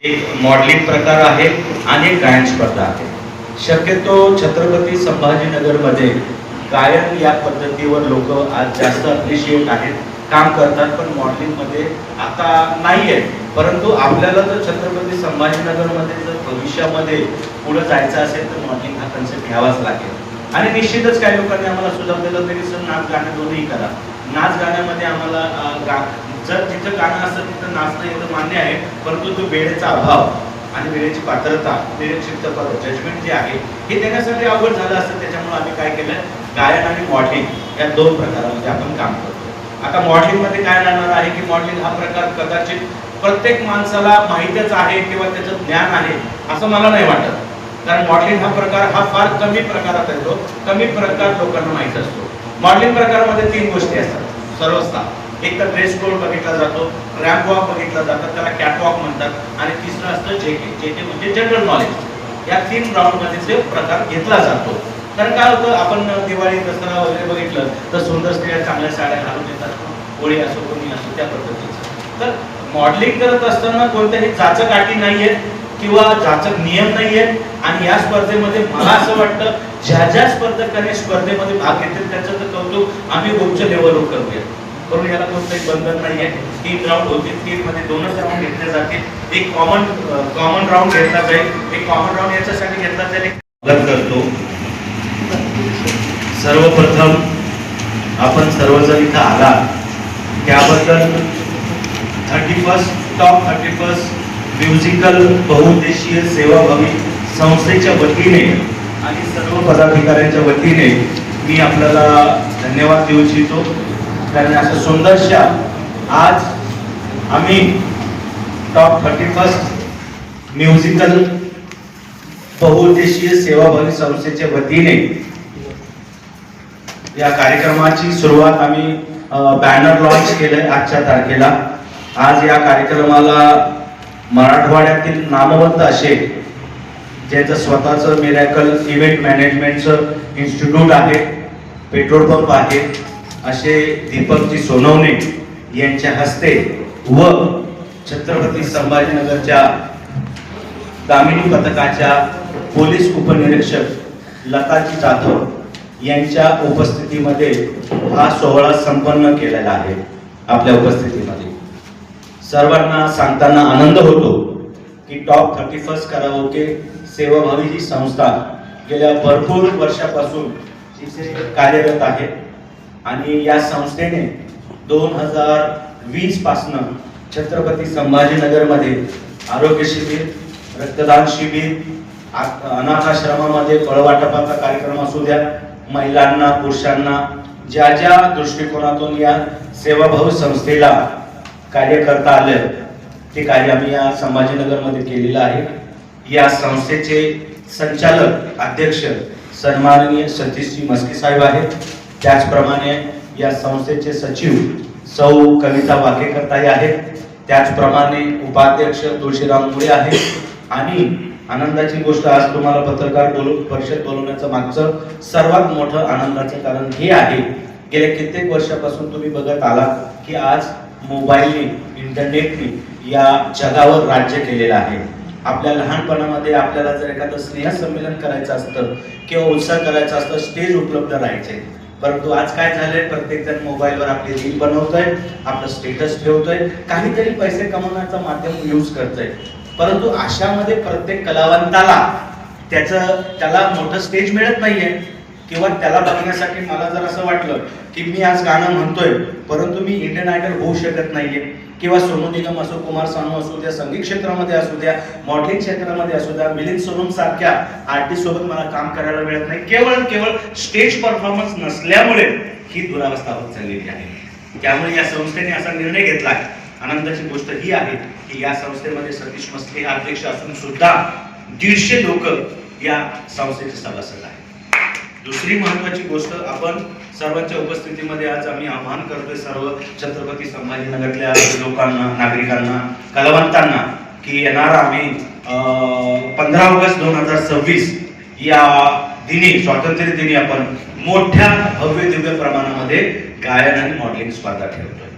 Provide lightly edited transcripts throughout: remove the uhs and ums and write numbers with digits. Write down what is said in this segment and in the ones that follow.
एक मॉडेलिंग प्रकार आहे आणि एक गायन स्पर्धा आहे. शक्यतो छत्रपती संभाजीनगरमध्ये गायन या पद्धतीवर लोक आज जास्त अप्रिशिएट आहेत, काम करतात, पण मॉडेलिंगमध्ये आता नाही आहे. परंतु आपल्याला जर छत्रपती संभाजीनगरमध्ये जर भविष्यामध्ये पुढे जायचं असेल तर मॉडेलिंग हा कन्सेप्ट घ्यावाच लागेल. आणि निश्चितच काही लोकांनी आम्हाला सुझाव दिला तरी सर नाच गाणं दोन्ही करा. नाच गाण्यामध्ये आम्हाला जर जिथं गाणं असतं तिथं नाचणं एवढं मान्य आहे, परंतु तो वेळेचा अभाव आणि वेळेची पात्रता, जजमेंट जे आहे हे देण्यासाठी अवघड झालं असतं. त्याच्यामुळे आम्ही काय केलं, गायन आणि मॉडेलिंग या दोन प्रकारामध्ये आपण काम करतो. आता मॉडेलिंगमध्ये काय राहणार आहे की मॉडेलिंग हा प्रकार कदाचित प्रत्येक माणसाला माहितीच आहे किंवा त्याचं ज्ञान आहे असं मला नाही वाटत. कारण मॉडेलिंग हा प्रकार हा फार कमी प्रकारात येतो, कमी प्रकार लोकांना माहीत असतो. मॉडेलिंग प्रकारामध्ये 3 गोष्टी असतात सर्वस्था. एक तर ड्रेस कोड बघितला जातो, रॅम्प वॉक बघितला जातात, त्याला कॅटवॉक म्हणतात, आणि तिसरं असतं जेके म्हणजे जनरल नॉलेज. या 3 राऊंडमध्ये ते प्रकार घेतला जातो. कारण काय होतं, आपण दिवाळी दसरा वगैरे बघितलं तर सुंदर स्त्रिया चांगल्या साड्या घालून येतात, होळी असो कोणी असो त्या पद्धतीचं. तर मॉडेलिंग करत असताना कोणत्याही जाचक अटी नाहीये किंवा जाचक नियम नाहीये. आणि या स्पर्धेमध्ये मला असं वाटतं ज्या स्पर्धकांनी स्पर्धेमध्ये भाग घेतले त्याचं तर कौतुक आम्ही उच्च लेवलवर करूया. पण याला कोणतंही बंधन नाहीये. 3 राऊंड होतील, 3 मध्ये 2च राऊंड घेतले जातील. एक कॉमन राऊंड घेतला जाईल. एक कॉमन राऊंड याच्यासाठी घेतला जाईल मदत करतो. सर्वप्रथम आपण सर्वजण इथं आला त्याबद्दल टॉप 31 म्युझिकल बहुउद्देशीय सेवाभावी संस्थेच्या वतीने आणि सर्व पदाधिकाऱ्यांच्या वतीने मी आपल्याला धन्यवाद देऊ इच्छितो. कारण अशा सुंदरशा आज आम्ही टॉप 31 म्युझिकल बहुउद्देशीय सेवाभावी संस्थेच्या वतीने या कार्यक्रमाची सुरुवात आम्ही बॅनर लॉन्च केलंय आजच्या तारखेला. आज या कार्यक्रमाला मराठवाड्यातील नामवंत असे ज्याचं स्वतःचं मिरॅकल इव्हेंट मॅनेजमेंटचं इन्स्टिट्यूट आहे, पेट्रोल पंप आहे, असे दीपकजी सोनवणे यांच्या हस्ते व छत्रपती संभाजीनगरच्या दामिनी पथकाच्या पोलीस उपनिरीक्षक लताजी जाधव यांच्या उपस्थितीमध्ये हा सोहळा संपन्न केलेला आहे. आपल्या उपस्थितीमध्ये सर्वांना सांगताना आनंद होतो की टॉप 31 कराओके सेवाभावी ही संस्था गेल्या भरपूर वर्षापासून तिथे कार्यरत आहे. आणि या संस्थेने 2020 पासून छत्रपती संभाजीनगरमध्ये आरोग्य शिबिर, रक्तदान शिबिर, अनाथाश्रमामध्ये फळवाटपाचा कार्यक्रम असू द्या, महिलांना पुरुषांना ज्या दृष्टिकोनातून या सेवाभावी संस्थेला कार्य करता आलं ते कार्य आम्ही या संभाजीनगरमध्ये केलेलं आहे. या संस्थेचे संचालक अध्यक्ष सन्माननीय सतीशजी मस्के साहेब आहेत. त्याचप्रमाणे या संस्थेचे सचिव सौ कविता वाकेकरताई आहेत. त्याचप्रमाणे उपाध्यक्ष तुळशीराम मुळे आहेत. आणि आनंदाची गोष्ट आज तुम्हाला पत्रकार परिषद बोलवण्याचं मागचं सर्वात मोठं आनंदाचं कारण हे आहे, गेल्या कित्येक वर्षापासून तुम्ही बघत आला की आज मोबाईलने, इंटरनेटने या जगावर राज्य केलेलं आहे. आपल्या लहानपणामध्ये आपल्याला जर एखादं स्नेहसंमेलन करायचं असतं किंवा उत्साह करायचा असतं, स्टेज उपलब्ध राहायचे. परंतु आज काय झालंय, प्रत्येक जण मोबाईलवर आपली रील बनवतोय, आपलं स्टेटस ठेवतोय, काहीतरी पैसे कमवण्याचं माध्यम यूज करतोय. परंतु अशामध्ये प्रत्येक कलावंताला त्याला मोठं स्टेज मिळत नाहीये किंवा त्याला बघण्यासाठी मला जर असं वाटलं की मी आज गाणं म्हणतोय परंतु मी इंडियन आयडल होऊ शकत नाहीये किंवा सोनू निगम असो, कुमार सानू असू द्या, संगीत क्षेत्रामध्ये असू द्या, मॉडेलिंग क्षेत्रामध्ये असू द्या, मिलिंद सोनम सारख्या आर्टिस्ट सोबत मला काम करायला मिळत नाही, केवळ स्टेज परफॉर्मन्स नसल्यामुळे ही दुरावस्था होत चाललेली आहे. त्यामुळे या संस्थेने असा निर्णय घेतला आहे. आनंदाची गोष्ट ही आहे की या संस्थेमध्ये सतीश मस्के अध्यक्ष असून सुद्धा 150 लोक या संस्थेचे सभासद आहेत. दुसरी महत्वाची गोष्ट, आपण सर्वांच्या उपस्थितीमध्ये आज आम्ही आवाहन करतोय सर्व छत्रपती संभाजीनगरच्या लोकांना, नागरिकांना, कलावंतांना की येणारा आम्ही 15 ऑगस्ट 2026 या दिनी, स्वातंत्र्य दिनी आपण मोठ्या भव्य दिव्य प्रमाणामध्ये गायन आणि मॉडेलिंग स्पर्धा ठेवतोय.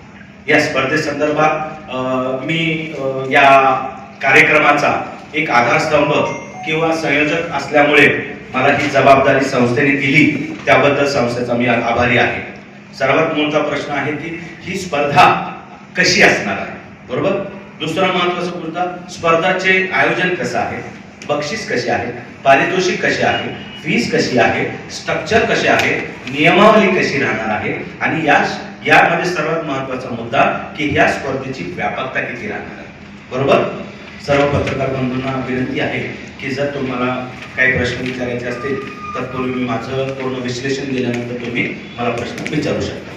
या स्पर्धेसंदर्भात मी या कार्यक्रमाचा एक आधारस्तंभ किंवा संयोजक असल्यामुळे मला ही जबाबदारी संस्थेने दिली, त्याबद्दल संस्थेचा मी आभारी आहे. सर्वात मोठा प्रश्न आहे की ही स्पर्धा कशी असणार आहे, बरोबर. दुसरा महत्त्वाचा मुद्दा, स्पर्धाचे आयोजन कसं आहे, बक्षीस कसे आहे, पारितोषिक कसे आहे, फीस कशी आहे, स्ट्रक्चर कसे आहे, नियमावली कशी राहणार आहे, आणि यामध्ये सर्वात महत्त्वाचा मुद्दा की या स्पर्धेची व्यापकता किती राहणार आहे, बरोबर. सर्व पत्रकार बंधूंना विनंती आहे की जर तुम्हाला काही प्रश्न विचारायचे असतील तर पूर्वी मी माझं पूर्ण विश्लेषण दिल्यानंतर तुम्ही मला प्रश्न विचारू शकता.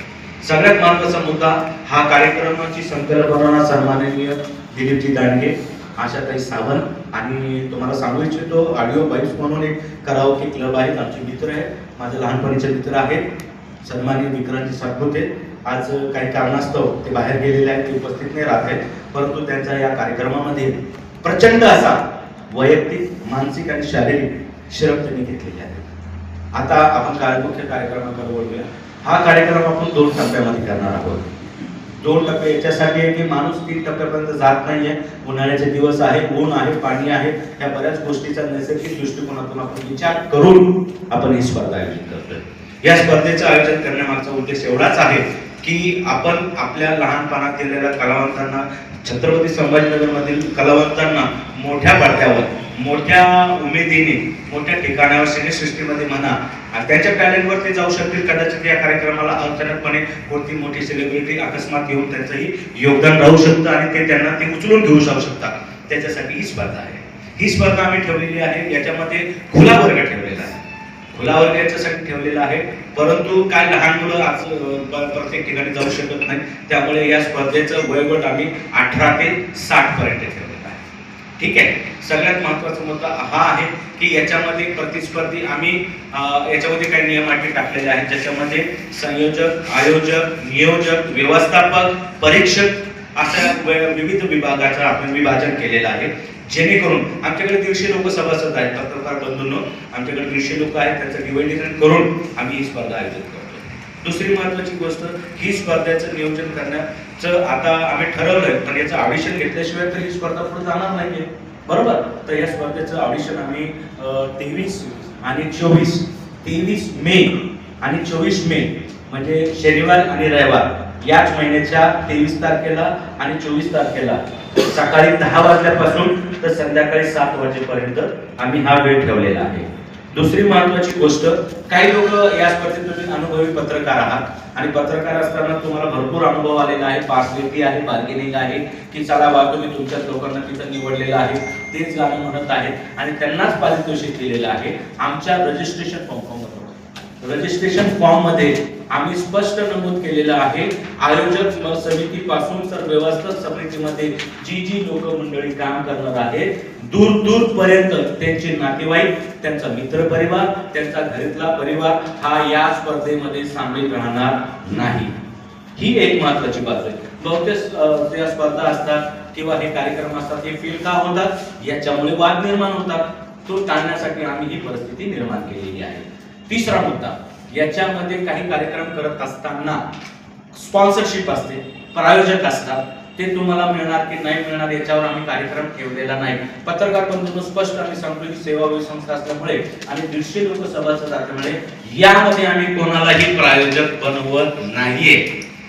सगळ्यात महत्त्वाचा मुद्दा, हा कार्यक्रमाची संकल्पना सन्माननीय दिलीपजी दांडगे, आशाताई सावंत, आणि तुम्हाला सांगू इच्छितो ऑडिओ बाईट्स म्हणून एक कराओके क्लब आहे, आमचे मित्र आहे, माझे लहानपणीचे मित्र आहेत, सन्माननीय विक्रांतजी सातपुते. आज काही कारणास्तव ते बाहेर गेलेले आहेत, ते उपस्थित नाही राहत आहेत, परंतु त्यांच्या या कार्यक्रमामध्ये प्रचंड असा वैयक्तिक, मानसिक आणि शारीरिक श्रम त्यांनी घेतलेले आहे. आता आपण मुख्य कार्यक्रमाकडे बोलूया. हा कार्यक्रम आपण 2 टप्प्यामध्ये करणार आहोत. 2 टप्पे याच्यासाठी आहे की माणूस 3 टप्प्यापर्यंत जात नाहीये. उन्हाळ्याचे दिवस आहे, ऊन आहे, पाणी आहे, या बऱ्याच गोष्टीचा नैसर्गिक दृष्टिकोनातून आपण विचार करून आपण ही स्पर्धा आयोजित करतोय. या स्पर्धेचं आयोजन करण्यामागचा उद्देश एवढाच आहे की आपण आपल्या लहानपणात गेलेल्या कलावंतांना, छत्रपती संभाजीनगर मधील कलावंतांना मोठ्या पडद्यावर, मोठ्या उमेदीने, मोठ्या ठिकाणावर, सिनेसृष्टीमध्ये म्हणा, त्यांच्या टॅलेंटवर ते जाऊ शकतील. कदाचित या कार्यक्रमाला अचानकपणे कोणती मोठी सेलिब्रिटी अकस्मात येऊन त्यांचंही योगदान राहू शकतं आणि ते त्यांना ते उचलून घेऊ शकतात. त्याच्यासाठी ही स्पर्धा आहे. ही स्पर्धा आम्ही ठेवलेली आहे. याच्यामध्ये खुला वर्ग ठेवलेला आहे. खुला वर्ग याच्यासाठी ठेवलेला आहे, परंतु काय लहान मुलं आज प्रत्येक ठिकाणी जाऊ शकत नाही, त्यामुळे या स्पर्धेचं वयोगट आम्ही 18 ते 60 पर्यंत ठेवलेलं आहे. ठीक आहे. सगळ्यात महत्त्वाचा मुद्दा हा आहे की याच्यामध्ये प्रतिस्पर्धी आम्ही याच्यामध्ये काही नियम अटी टाकलेले आहेत, ज्याच्यामध्ये संयोजक, आयोजक, नियोजक, व्यवस्थापक, परीक्षक अशा विविध विभागाचं आपण विभाजन केलेलं आहे, जेणेकरून आमच्याकडे 150 लोक सभासद आहेत. पत्रकार बंधूंनो, आमच्याकडे 150 लोक आहेत, त्यांचं डिव्हायडेशन करून आम्ही ही स्पर्धा आयोजित करतो. दुसरी महत्त्वाची गोष्ट, ही स्पर्धेचं नियोजन करण्याचं आता आम्ही ठरवलंय, पण याचं ऑडिशन घेतल्याशिवाय तर ही स्पर्धा पुढे जाणार नाहीये, बरोबर. तर या स्पर्धेचं ऑडिशन आम्ही 23 आणि 23 मे आणि 24 मे म्हणजे शनिवार आणि रविवार, याच महिन्याच्या 23 तारखेला आणि 24 तारखेला सकाळी 10 वाजल्यापासून तर संध्याकाळी 7 वाजेपर्यंत आम्ही हा वेळ ठेवलेला आहे. दुसरी महत्त्वाची गोष्ट, काही लोक या स्पर्धेत तुम्ही अनुभवी पत्रकार आहात आणि पत्रकार असताना तुम्हाला भरपूर अनुभव आलेला आहे, पार्सलिटी आहे, बार्गेनिंग आहे, की चला बा तुम्ही तुमच्याच लोकांना तिथं निवडलेलं आहे, तेच गाणं म्हणत आहेत आणि त्यांनाच पारितोषिक दिलेलं आहे. आमच्या रजिस्ट्रेशन फॉर्म मध्ये आम्ही स्पष्ट नमूद केलेलं आहे, आयोजक समितीपासून तर व्यवस्थापन समितीमध्ये जी लोक मंडळी काम करणार आहेत, दूर पर्यंत त्यांचे नातेवाईक, त्यांचा मित्र परिवार, त्यांचा घरातला परिवार हा या स्पर्धेमध्ये सामील राहणार नाही. ही एक महत्त्वाची बाजू आहे. बहुतेक त्या स्पर्धा असतात किंवा हे कार्यक्रम असतात, हे फेल का होतात, याच्यामुळे वाद निर्माण होतात. तो टाळण्यासाठी आम्ही ही परिस्थिती निर्माण केलेली आहे. तिसरा मुद्दा, याच्यामध्ये काही कार्यक्रम करत असताना स्पॉन्सरशिप असते, प्रायोजक असतात, ते तुम्हाला मिळणार की नाही मिळणार याच्यावर आम्ही कार्यक्रम ठेवलेला नाही. पत्रकार बंधूंनो, स्पष्ट आम्ही सांगतो की सेवाभावी संस्था असल्यामुळे आणि 150 लोक सभासद असल्यामुळे यामध्ये आम्ही कोणालाही प्रायोजक बनवत नाहीये.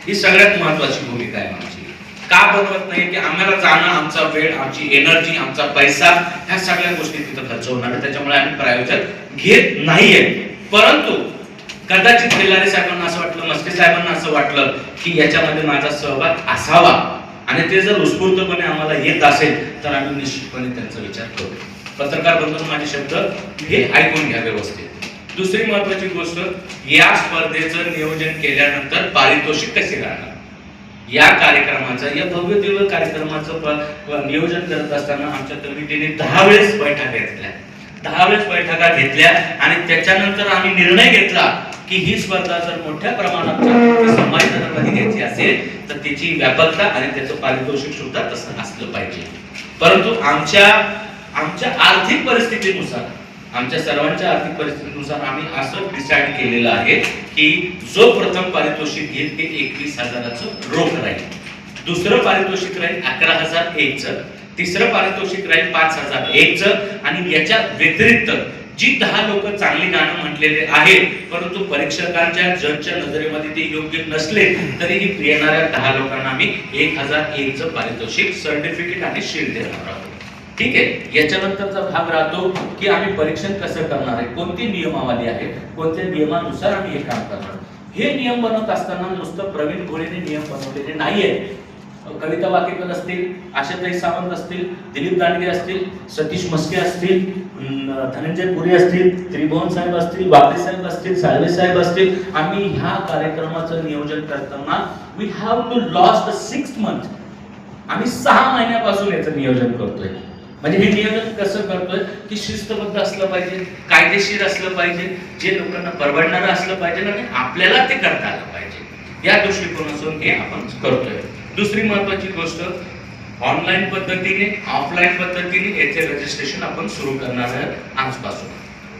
ही सगळ्यात महत्त्वाची भूमिका आहे आमची. का बनवत नाही की आम्हाला जाणं, आमचा वेळ, आमची एनर्जी, आमचा पैसा, ह्या सगळ्या गोष्टी तिथं खर्च होणार आहे, त्याच्यामुळे आम्ही प्रायोजक घेत नाहीये. परंतु कदाचित बेलारी साहेबांना असं वाटलं, मस्के साहेबांना असं वाटलं की याच्यामध्ये माझा सहभाग असावा आणि ते जर उत्स्फूर्तपणे आम्हाला येत असेल तर आम्ही निश्चितपणे त्यांचा विचार करू. पत्रकार बंधूंनो, माझे शब्द हे ऐकून घ्या व्यवस्थित. दुसरी महत्त्वाची गोष्ट, या स्पर्धेचं नियोजन केल्यानंतर पारितोषिक कसे राहणार, या कार्यक्रमाचं, या भव्य दिव्य कार्यक्रमाचं नियोजन करत असताना आमच्या कमिटीने 10 वेळेस बैठका घेतल्या. 10 वेळेस बैठका घेतल्या आणि त्याच्यानंतर आम्ही निर्णय घेतला की ही स्पर्धा जर मोठ्या प्रमाणात संभाजीनगरमध्ये घ्यायची असेल तर त्याची व्यापकता आणि त्याचं पारितोषिक सुद्धा तसं असलं पाहिजे. परंतु आमच्या आर्थिक परिस्थितीनुसार, आमच्या सर्वांच्या आर्थिक परिस्थितीनुसार आम्ही असं डिसाइड केलेलं आहे की जो प्रथम पारितोषिक घेईल ते 21,000चं रोख राहील, दुसरं पारितोषिक राहील 11,001चं, तिसरं पारितोषिक राहील 5,001चं आणि याच्या व्यतिरिक्त जी 10 लोक चांगली गाणं म्हटलेले आहेत परंतु परीक्षकांच्या जजच्या नजरेमध्ये ते योग्य नसले तरीही येणाऱ्या 10 लोकांना आम्ही 1,001चं पारितोषिक सर्टिफिकेट आणि शील्ड देणार आहोत. ठीक आहे. याच्यानंतरचा भाग राहतो की आम्ही परीक्षण कसं करणार आहे, कोणती नियमावली आहे, कोणत्या नियमानुसार आम्ही हे काम करणार. हे नियम बनवत असताना नुसतं प्रवीण घोडेने नियम बनवलेले नाहीये. कविता वाकेकर असतील, आशाताई सावंत असतील, दिलीप दांडगे असतील, सतीश मस्के असतील, धनंजय पुरी असतील, त्रिभुवन साहेब असतील, बापरे साहेब असतील, साळवे साहेब असतील, आम्ही ह्या कार्यक्रमाचं नियोजन करताना we have to lost 6 months. आम्ही 6 महिन्यापासून याचं नियोजन करतोय. म्हणजे हे नियोजन कसं करतोय की शिस्तबद्ध असलं पाहिजे, कायदेशीर असलं पाहिजे, जे लोकांना परवडणारं असलं पाहिजे आणि आपल्याला ते करता आलं पाहिजे. या दृष्टिकोनातून हे आपण करतोय. दुसरी महत्वाची गोष्ट, ऑनलाईन पद्धतीने ऑफलाईन पद्धतीने याचे रजिस्ट्रेशन आपण सुरू करणार आहोत आजपासून.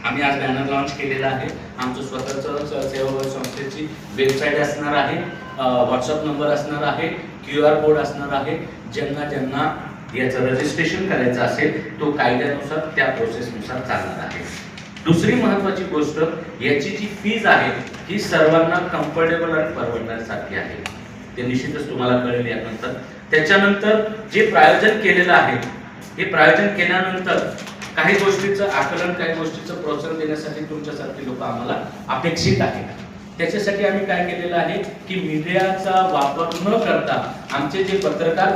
आम्ही आज बॅनर लॉन्च केलेला आहे. आमचं स्वतःचं सेवाभावी संस्थेची वेबसाईट असणार आहे, व्हॉट्सअप नंबर असणार आहे, QR कोड असणार आहे. ज्यांना याचं रजिस्ट्रेशन करायचं असेल तो कायद्यानुसार त्या प्रोसेसनुसार चालणार आहे. दुसरी महत्वाची गोष्ट, याची जी फीज आहे ही सर्वांना कम्फर्टेबल आणि परवडण्यासारखी आहे. ते निश्चितच तुम्हाला कळेल यानंतर. त्याच्यानंतर जे प्रायोजन केलेलं आहे हे प्रायोजन केल्यानंतर काही गोष्टीचं आकलन, काही गोष्टीचं प्रोत्साहन देण्यासाठी तुमच्यासारखे लोक आम्हाला अपेक्षित आहेत. त्याच्यासाठी आम्ही काय केलेलं आहे की मीडियाचा वापर न करता आमचे जे पत्रकार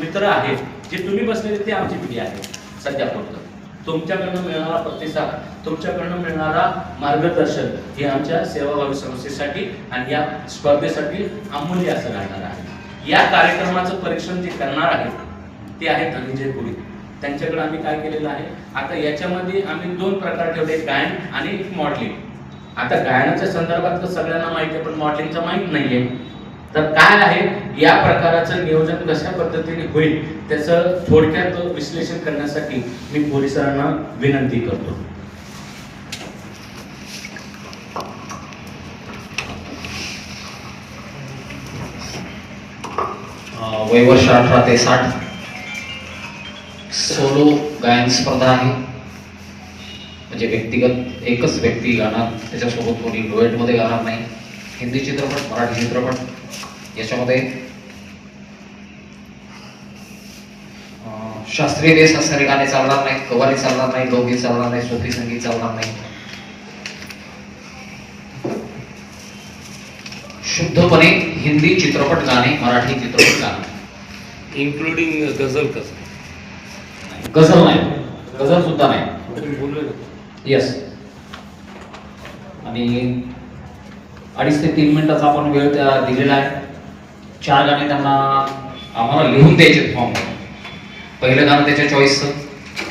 मित्र आहेत, जे तुम्ही बसलेले ते आमची मीडिया आहे सध्या पुरतं. तुमच्याकडनं मिळणारा प्रतिसाद, तुमच्याकडनं मिळणारा मार्गदर्शन हे आमच्या सेवाभावी संस्थेसाठी आणि या स्पर्धेसाठी अमूल्य असं राहणार आहे. या कार्यक्रमाचं परीक्षण जे करणार आहे ते आहे धनंजय पुरी. त्यांच्याकडे आम्ही काय केलेलं आहे, आता याच्यामध्ये आम्ही 2 प्रकार ठेवले, गायन आणि मॉडेलिंग. आता गायनाच्या संदर्भात तर सगळ्यांना माहिती आहे पण मॉडेलिंगचं माहीत नाहीये. तर काय आहे या प्रकाराचं नियोजन कशा पद्धतीने होईल त्याचं थोडक्यात विश्लेषण करण्यासाठी मी पोलिसांना विनंती करतो. वयवर्ष 18 ते 60 सोलो गायन स्पर्धा आहे. म्हणजे व्यक्तिगत एकच व्यक्ती गाणार, त्याच्यासोबत कोणी डुएटमध्ये गाणार नाही. हिंदी चित्रपट, मराठी चित्रपट याच्यामध्ये शास्त्रीय देश असणारे गाणे चालणार नाहीत, कव्वाली चालणार नाही, लोकगीत चालणार नाही, सूफी संगीत चालणार नाही. शुद्धपणे हिंदी चित्रपट गाणे, मराठी चित्रपट गाणे इन्क्लुडिंग गझल. गझल नाही, गझल सुद्धा नाही. येस. आणि 2.5 ते 3 मिनिटाचा आपण वेळ दिलेला आहे. 4 गाणे त्यांना आम्हाला लिहून द्यायचे फॉर्म. पहिलं गाणं त्याच्या चॉईसचं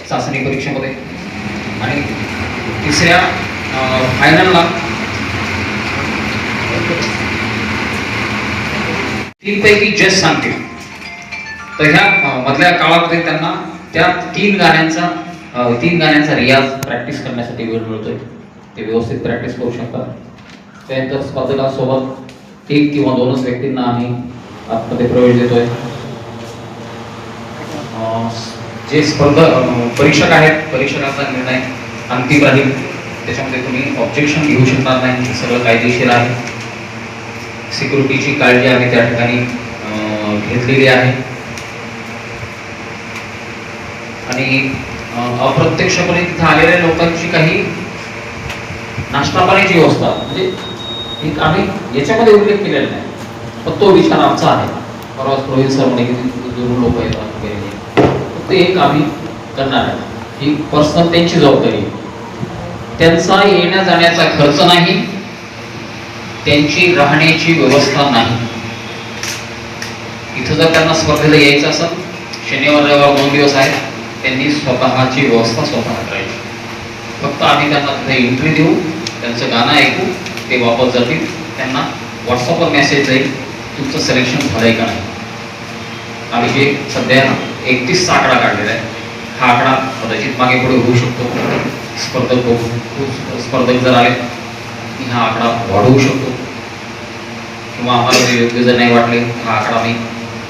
चाचणी परीक्षेमध्ये आणि तिसऱ्या फायनलला 3 पैकी जज सांगतील. तर ह्या मधल्या काळामध्ये त्यांना त्या 3 गाण्यांचा रियाज प्रॅक्टिस करण्यासाठी वेळ मिळतोय. ते व्यवस्थित प्रॅक्टिस करू शकतात. त्यानंतर स्पर्धकांसोबत 1 किंवा 2च व्यक्तींना आम्ही आतमध्ये प्रवेश देतोय. जे परीक्षक आहेत, परीक्षकांचा निर्णय अंतिम राहील. त्याच्यामध्ये तुम्ही ऑब्जेक्शन घेऊ शकणार नाही. हे सगळं कायदेशीर आहे. सिक्युरिटीची काळजी आम्ही त्या ठिकाणी घेतलेली आहे. आणि अप्रत्यक्षपणे तिथे आलेल्या लोकांची काही नाश्ता पाण्याची व्यवस्था, म्हणजे एक आम्ही याच्यामध्ये उल्लेख केलेला नाही पण तो विचार आमचा आहे. परवाच रोहित सर म्हणे की दुरून लोक येतात ते एक आम्ही करणार आहे. ही पर्सनल त्यांची जबाबदारी. त्यांचा येण्या जाण्याचा खर्च नाही, त्यांची राहण्याची व्यवस्था नाही. इथं जर त्यांना स्पर्धेला यायचं असेल, शनिवार रविवार 2 दिवस आहेत, त्यांनी स्वतःची व्यवस्था स्वतः करायची. फक्त आम्ही त्यांना तिथे एंट्री देऊ, त्यांचं गाणं ऐकू, ते वापस जातील. त्यांना व्हॉट्सअपवर मेसेज जाईल तुमचं सिलेक्शन झालंय का नाही. आम्ही जे सध्या 31चा आकडा काढलेला आहे. हा आकडा कदाचित मागे पुढे होऊ शकतो. स्पर्धक जर आले की हा आकडा वाढवू शकतो किंवा आम्हाला जे योग्य जर नाही वाटले हा आकडा मी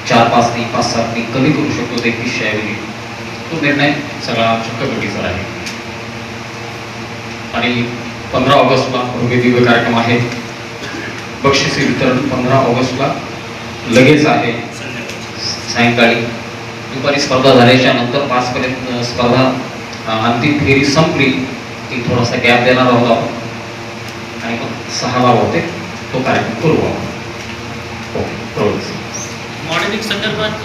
4-5 नाही 5-7 नाही कमी करू शकतो 3100 ऐवजी, तो निर्णय सगळा आमच्या कमिटीचा आहे. आणि 15 ऑगस्टला भव्य दिव्य कार्यक्रम आहे. बक्षिसे वितरण 15 ऑगस्टला लगेच आहे. सायंकाळी दुपारी स्पर्धा झाल्याच्या नंतर 5 पर्यंत स्पर्धा अंतिम फेरी संपली की थोडासा गॅप देणार आहोत आपण आणि मग 6 होते तो कार्यक्रम करू आपण. ओके. मॉडेलिंग संदर्भात